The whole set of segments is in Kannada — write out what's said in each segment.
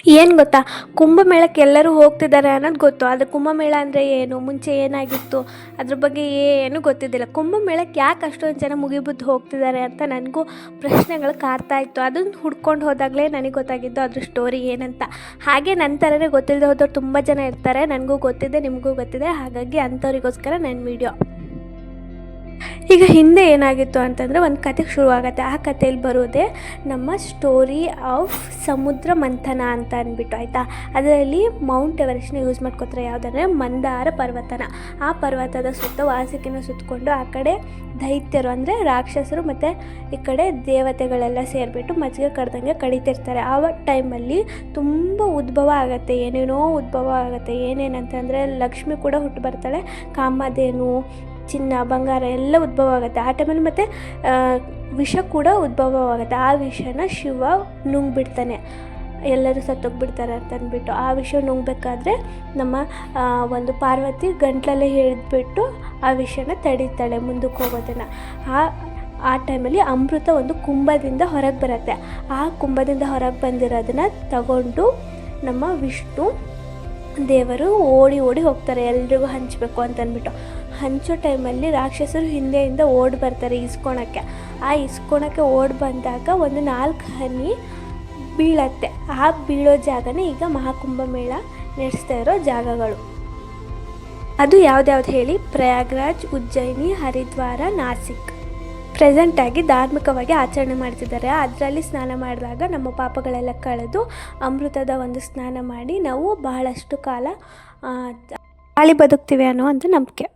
ಏನು ಗೊತ್ತಾ, ಕುಂಭಮೇಳಕ್ಕೆ ಎಲ್ಲರೂ ಹೋಗ್ತಿದ್ದಾರೆ ಅನ್ನೋದು ಗೊತ್ತು. ಆದರೆ ಕುಂಭಮೇಳ ಅಂದರೆ ಏನು, ಮುಂಚೆ ಏನಾಗಿತ್ತು, ಅದ್ರ ಬಗ್ಗೆ ಏನೂ ಗೊತ್ತಿದ್ದಿಲ್ಲ. ಕುಂಭಮೇಳಕ್ಕೆ ಯಾಕೆ ಅಷ್ಟೊಂದು ಜನ ಮುಗಿಬಿದ್ದು ಹೋಗ್ತಿದ್ದಾರೆ ಅಂತ ನನಗೂ ಪ್ರಶ್ನೆಗಳು ಕಾಡ್ತಾ ಇತ್ತು. ಅದನ್ನು ಹುಡ್ಕೊಂಡು ಹೋದಾಗಲೇ ನನಗೆ ಗೊತ್ತಾಗಿದ್ದು ಅದ್ರ ಸ್ಟೋರಿ ಏನಂತ. ಹಾಗೆ ನನ್ನ ಥರನೇ ಗೊತ್ತಿಲ್ಲದೆ ಹೋದವ್ರು ತುಂಬ ಜನ ಇರ್ತಾರೆ. ನನಗೂ ಗೊತ್ತಿದೆ, ನಿಮಗೂ ಗೊತ್ತಿದೆ. ಹಾಗಾಗಿ ಅಂಥವ್ರಿಗೋಸ್ಕರ ನನ್ನ ವಿಡಿಯೋ. ಈಗ ಹಿಂದೆ ಏನಾಗಿತ್ತು ಅಂತಂದರೆ, ಒಂದು ಕತೆ ಶುರುವಾಗುತ್ತೆ. ಆ ಕಥೆಯಲ್ಲಿ ಬರೋದೇ ನಮ್ಮ ಸ್ಟೋರಿ ಆಫ್ ಸಮುದ್ರ ಮಂಥನ ಅಂತ ಅಂದ್ಬಿಟ್ಟು, ಆಯಿತಾ. ಅದರಲ್ಲಿ ಮೌಂಟ್ ಎವರೆಸ್ಟ್ನ ಯೂಸ್ ಮಾಡ್ಕೋತಾರೆ. ಯಾವುದಂದರೆ ಮಂದಾರ ಪರ್ವತನ. ಆ ಪರ್ವತದ ಸುತ್ತ ವಾಸಿಕೆನ ಸುತ್ತಕೊಂಡು ಆ ಕಡೆ ದೈತ್ಯರು ಅಂದರೆ ರಾಕ್ಷಸರು ಮತ್ತು ಈ ಕಡೆ ದೇವತೆಗಳೆಲ್ಲ ಸೇರಿಬಿಟ್ಟು ಮಜ್ಜಿಗೆ ಕಡ್ದಂಗೆ ಕಡಿತಿರ್ತಾರೆ. ಆ ಟೈಮಲ್ಲಿ ತುಂಬ ಉದ್ಭವ ಆಗುತ್ತೆ, ಏನೇನೋ ಉದ್ಭವ ಆಗುತ್ತೆ. ಏನೇನಂತಂದರೆ ಲಕ್ಷ್ಮಿ ಕೂಡ ಹುಟ್ಟು ಬರ್ತಾಳೆ, ಕಾಮಧೇನು, ಚಿನ್ನ, ಬಂಗಾರ ಎಲ್ಲ ಉದ್ಭವ ಆಗುತ್ತೆ ಆ ಟೈಮಲ್ಲಿ. ಮತ್ತು ವಿಷ ಕೂಡ ಉದ್ಭವವಾಗುತ್ತೆ. ಆ ವಿಷನ ಶಿವ ನುಂಗ್ಬಿಡ್ತಾನೆ, ಎಲ್ಲರೂ ಸತ್ತೋಗ್ಬಿಡ್ತಾರೆ ಅಂತ ಅಂದ್ಬಿಟ್ಟು. ಆ ವಿಷ ನುಂಗಬೇಕಾದ್ರೆ ನಮ್ಮ ಒಂದು ಪಾರ್ವತಿ ಗಂಟ್ಲಲ್ಲೇ ಹಿಡಿದ್ಬಿಟ್ಟು ಆ ವಿಷನ ತಡೀತಾಳೆ ಮುಂದಕ್ಕೆ ಹೋಗೋದನ್ನು. ಆ ಟೈಮಲ್ಲಿ ಅಮೃತ ಒಂದು ಕುಂಭದಿಂದ ಹೊರಗೆ ಬರುತ್ತೆ. ಆ ಕುಂಭದಿಂದ ಹೊರಗೆ ಬಂದಿರೋದನ್ನು ತಗೊಂಡು ನಮ್ಮ ವಿಷ್ಣು ದೇವರು ಓಡಿ ಹೋಗ್ತಾರೆ, ಎಲ್ರಿಗೂ ಹಂಚಬೇಕು ಅಂತಂದ್ಬಿಟ್ಟು. ಹಂಚೋ ಟೈಮಲ್ಲಿ ರಾಕ್ಷಸರು ಹಿಂದೆಯಿಂದ ಓಡಿ ಬರ್ತಾರೆ ಇಸ್ಕೊಳಕ್ಕೆ. ಆ ಇಸ್ಕೊಳಕ್ಕೆ ಓಡಿ ಬಂದಾಗ ಒಂದು 4 ಹನಿ ಬೀಳತ್ತೆ. ಆ ಬೀಳೋ ಜಾಗನೇ ಈಗ ಮಹಾಕುಂಭಮೇಳ ನಡೆಸ್ತಾ ಇರೋ ಜಾಗಗಳು. ಅದು ಯಾವ್ದ್ಯಾವ್ದು ಹೇಳಿ, ಪ್ರಯಾಗ್ರಾಜ್, ಉಜ್ಜಯಿನಿ, ಹರಿದ್ವಾರ, ನಾಸಿಕ್. ಪ್ರೆಸೆಂಟಾಗಿ ಧಾರ್ಮಿಕವಾಗಿ ಆಚರಣೆ ಮಾಡ್ತಿದ್ದಾರೆ. ಅದರಲ್ಲಿ ಸ್ನಾನ ಮಾಡಿದಾಗ ನಮ್ಮ ಪಾಪಗಳೆಲ್ಲ ಕಳೆದು ಅಮೃತದ ಒಂದು ಸ್ನಾನ ಮಾಡಿ ನಾವು ಬಹಳಷ್ಟು ಕಾಲ ಬಾಳಿ ಬದುಕ್ತೀವಿ ಅನ್ನೋ ಒಂದು ನಂಬಿಕೆ.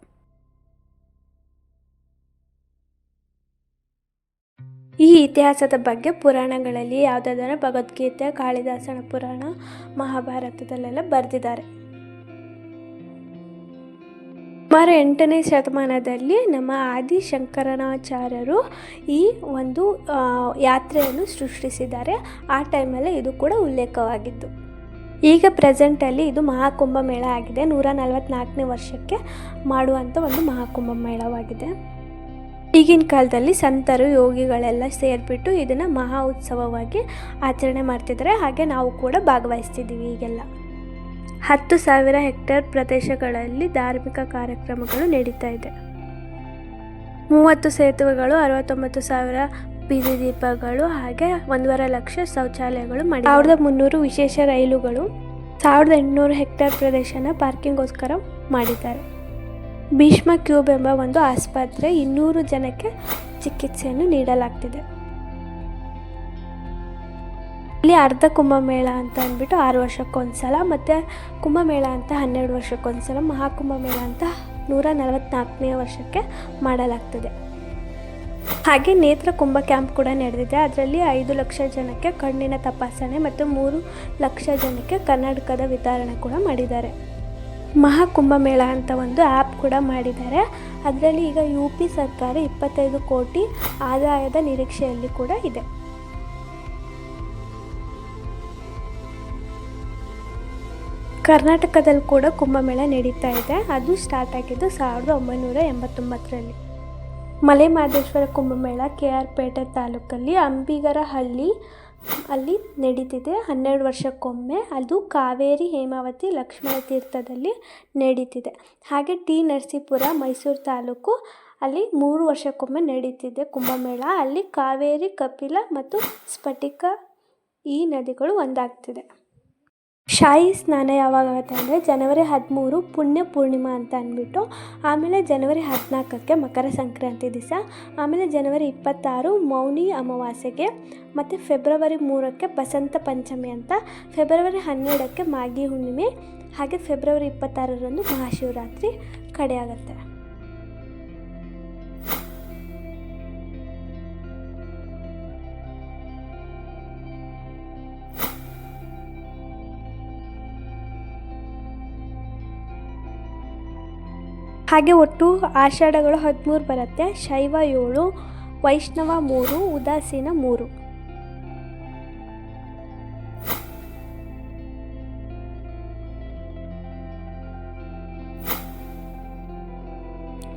ಈ ಇತಿಹಾಸದ ಬಗ್ಗೆ ಪುರಾಣಗಳಲ್ಲಿ ಯಾವುದಾದ್ರೆ ಭಗವದ್ಗೀತೆ, ಕಾಳಿದಾಸನ ಪುರಾಣ, ಮಹಾಭಾರತದಲ್ಲೆಲ್ಲ ಬರೆದಿದ್ದಾರೆ. ಸುಮಾರು 8ನೇ ಶತಮಾನದಲ್ಲಿ ನಮ್ಮ ಆದಿಶಂಕರಾಚಾರ್ಯರು ಈ ಒಂದು ಯಾತ್ರೆಯನ್ನು ಸೃಷ್ಟಿಸಿದ್ದಾರೆ. ಆ ಟೈಮಲ್ಲಿ ಇದು ಕೂಡ ಉಲ್ಲೇಖವಾಗಿದ್ದು. ಈಗ ಪ್ರೆಸೆಂಟಲ್ಲಿ ಇದು ಮಹಾಕುಂಭಮೇಳ ಆಗಿದೆ. 144ನೇ ವರ್ಷಕ್ಕೆ ಮಾಡುವಂಥ ಒಂದು ಮಹಾಕುಂಭಮೇಳವಾಗಿದೆ. ಈಗಿನ ಕಾಲದಲ್ಲಿ ಸಂತರು, ಯೋಗಿಗಳೆಲ್ಲ ಸೇರಿಬಿಟ್ಟು ಇದನ್ನು ಮಹಾ ಉತ್ಸವವಾಗಿ ಆಚರಣೆ ಮಾಡ್ತಿದ್ದಾರೆ. ಹಾಗೆ ನಾವು ಕೂಡ ಭಾಗವಹಿಸ್ತಿದ್ದೀವಿ. ಈಗೆಲ್ಲ 10,000 ಹೆಕ್ಟೇರ್ ಪ್ರದೇಶಗಳಲ್ಲಿ ಧಾರ್ಮಿಕ ಕಾರ್ಯಕ್ರಮಗಳು ನಡೀತಾ ಇದೆ. 30 ಸೇತುವೆಗಳು, 69,000 ಬೀದಿ ದೀಪಗಳು, ಹಾಗೆ 1.5 ಲಕ್ಷ ಶೌಚಾಲಯಗಳು ಮಾಡಿ 1,300 ವಿಶೇಷ ರೈಲುಗಳು, 1,800 ಹೆಕ್ಟೇರ್ ಪ್ರದೇಶನ ಪಾರ್ಕಿಂಗ್ಗೋಸ್ಕರ ಮಾಡಿದ್ದಾರೆ. ಭೀಷ್ಮ ಕ್ಯೂಬ್ ಎಂಬ ಒಂದು ಆಸ್ಪತ್ರೆ 200 ಜನಕ್ಕೆ ಚಿಕಿತ್ಸೆಯನ್ನು ನೀಡಲಾಗ್ತಿದೆ. ಇಲ್ಲಿ ಅರ್ಧ ಕುಂಭಮೇಳ ಅಂತ ಅಂದ್ಬಿಟ್ಟು 6 ವರ್ಷಕ್ಕೊಂದ್ಸಲ, ಮತ್ತು ಕುಂಭಮೇಳ ಅಂತ 12 ವರ್ಷಕ್ಕೊಂದ್ಸಲ, ಮಹಾಕುಂಭಮೇಳ ಅಂತ 144ನೇ ವರ್ಷಕ್ಕೆ ಮಾಡಲಾಗ್ತದೆ. ಹಾಗೆ ನೇತ್ರ ಕುಂಭ ಕ್ಯಾಂಪ್ ಕೂಡ ನಡೆದಿದೆ. ಅದರಲ್ಲಿ 5 ಲಕ್ಷ ಜನಕ್ಕೆ ಕಣ್ಣಿನ ತಪಾಸಣೆ ಮತ್ತು 3 ಲಕ್ಷ ಜನಕ್ಕೆ ಕನ್ನಡಕದ ವಿತರಣೆ ಕೂಡ ಮಾಡಿದ್ದಾರೆ. ಮಹಾಕುಂಭಮೇಳ ಅಂತ ಒಂದು ಆ್ಯಪ್ ಕೂಡ ಮಾಡಿದ್ದಾರೆ. ಅದರಲ್ಲಿ ಈಗ UP ಸರ್ಕಾರ 25 ಕೋಟಿ ಆದಾಯದ ನಿರೀಕ್ಷೆಯಲ್ಲಿ ಕೂಡ ಇದೆ. ಕರ್ನಾಟಕದಲ್ಲಿ ಕೂಡ ಕುಂಭಮೇಳ ನಡೀತಾ ಇದೆ. ಅದು ಸ್ಟಾರ್ಟ್ ಆಗಿದ್ದು 1989ರಲ್ಲಿ. ಮಲೆ ಮಹದೇಶ್ವರ ಕುಂಭಮೇಳ KR ಪೇಟೆ ತಾಲೂಕಲ್ಲಿ ಅಂಬಿಗರಹಳ್ಳಿ ಅಲ್ಲಿ ನಡೀತಿದೆ 12 ವರ್ಷಕ್ಕೊಮ್ಮೆ. ಅದು ಕಾವೇರಿ, ಹೇಮಾವತಿ, ಲಕ್ಷ್ಮಣ ತೀರ್ಥದಲ್ಲಿ ನಡೀತಿದೆ. ಹಾಗೆ ನರಸೀಪುರ, ಮೈಸೂರು ತಾಲೂಕು ಅಲ್ಲಿ 3 ವರ್ಷಕ್ಕೊಮ್ಮೆ ನಡೀತಿದೆ ಕುಂಭಮೇಳ. ಅಲ್ಲಿ ಕಾವೇರಿ, ಕಪಿಲ ಮತ್ತು ಸ್ಫಟಿಕ ಈ ನದಿಗಳು ಒಂದಾಗ್ತಿದೆ. ಶಾಹಿ ಸ್ನಾನ ಯಾವಾಗ ಆಗುತ್ತೆ ಅಂದರೆ ಜನವರಿ 13 ಪುಣ್ಯ ಪೂರ್ಣಿಮಾ ಅಂತ ಅಂದ್ಬಿಟ್ಟು, ಆಮೇಲೆ ಜನವರಿ 14ಕ್ಕೆ ಮಕರ ಸಂಕ್ರಾಂತಿ ದಿವಸ, ಆಮೇಲೆ ಜನವರಿ 26 ಮೌನಿ ಅಮಾವಾಸ್ಯೆಗೆ, ಮತ್ತು ಫೆಬ್ರವರಿ 3ಕ್ಕೆ ಬಸಂತ ಪಂಚಮಿ ಅಂತ, ಫೆಬ್ರವರಿ 12ಕ್ಕೆ ಮಾಗಿ ಹುಣ್ಣಿಮೆ, ಹಾಗೆ ಫೆಬ್ರವರಿ 26ರಂದು ಮಹಾಶಿವರಾತ್ರಿ ಕಡೆಯಾಗುತ್ತೆ. ಹಾಗೆ ಒಟ್ಟು ಆಷಾಢಗಳು 13 ಬರುತ್ತೆ. ಶೈವ 7, ವೈಷ್ಣವ 3, ಉದಾಸೀನ 3.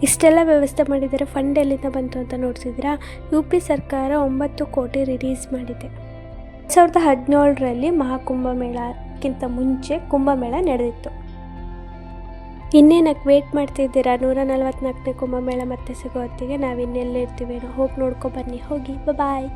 ಇಷ್ಟೆಲ್ಲ ವ್ಯವಸ್ಥೆ ಮಾಡಿದರೆ ಫಂಡ್ ಎಲ್ಲಿಂದ ಬಂತು ಅಂತ ನೋಡ್ತಿದ್ದೀರಾ? UP ಸರ್ಕಾರ 9 ಕೋಟಿ ರಿಲೀಸ್ ಮಾಡಿದೆ. 2017ರಲ್ಲಿ ಮಹಾಕುಂಭಮೇಳಕ್ಕಿಂತ ಮುಂಚೆ ಕುಂಭಮೇಳ ನಡೆದಿತ್ತು. ಇನ್ನೇನಕ್ಕೆ ವೇಟ್ ಮಾಡ್ತಿದ್ದೀರಾ? 144ನೇ ಕುಂಭಮೇಳ ಮತ್ತೆ ಸಿಗೋ ಹೊತ್ತಿಗೆ ನಾವು ಇನ್ನೆಲ್ಲಿರ್ತೀವೇನೋ ಹೋಗಿ ನೋಡ್ಕೊ ಬನ್ನಿ. ಹೋಗಿ ಬಾಯ್.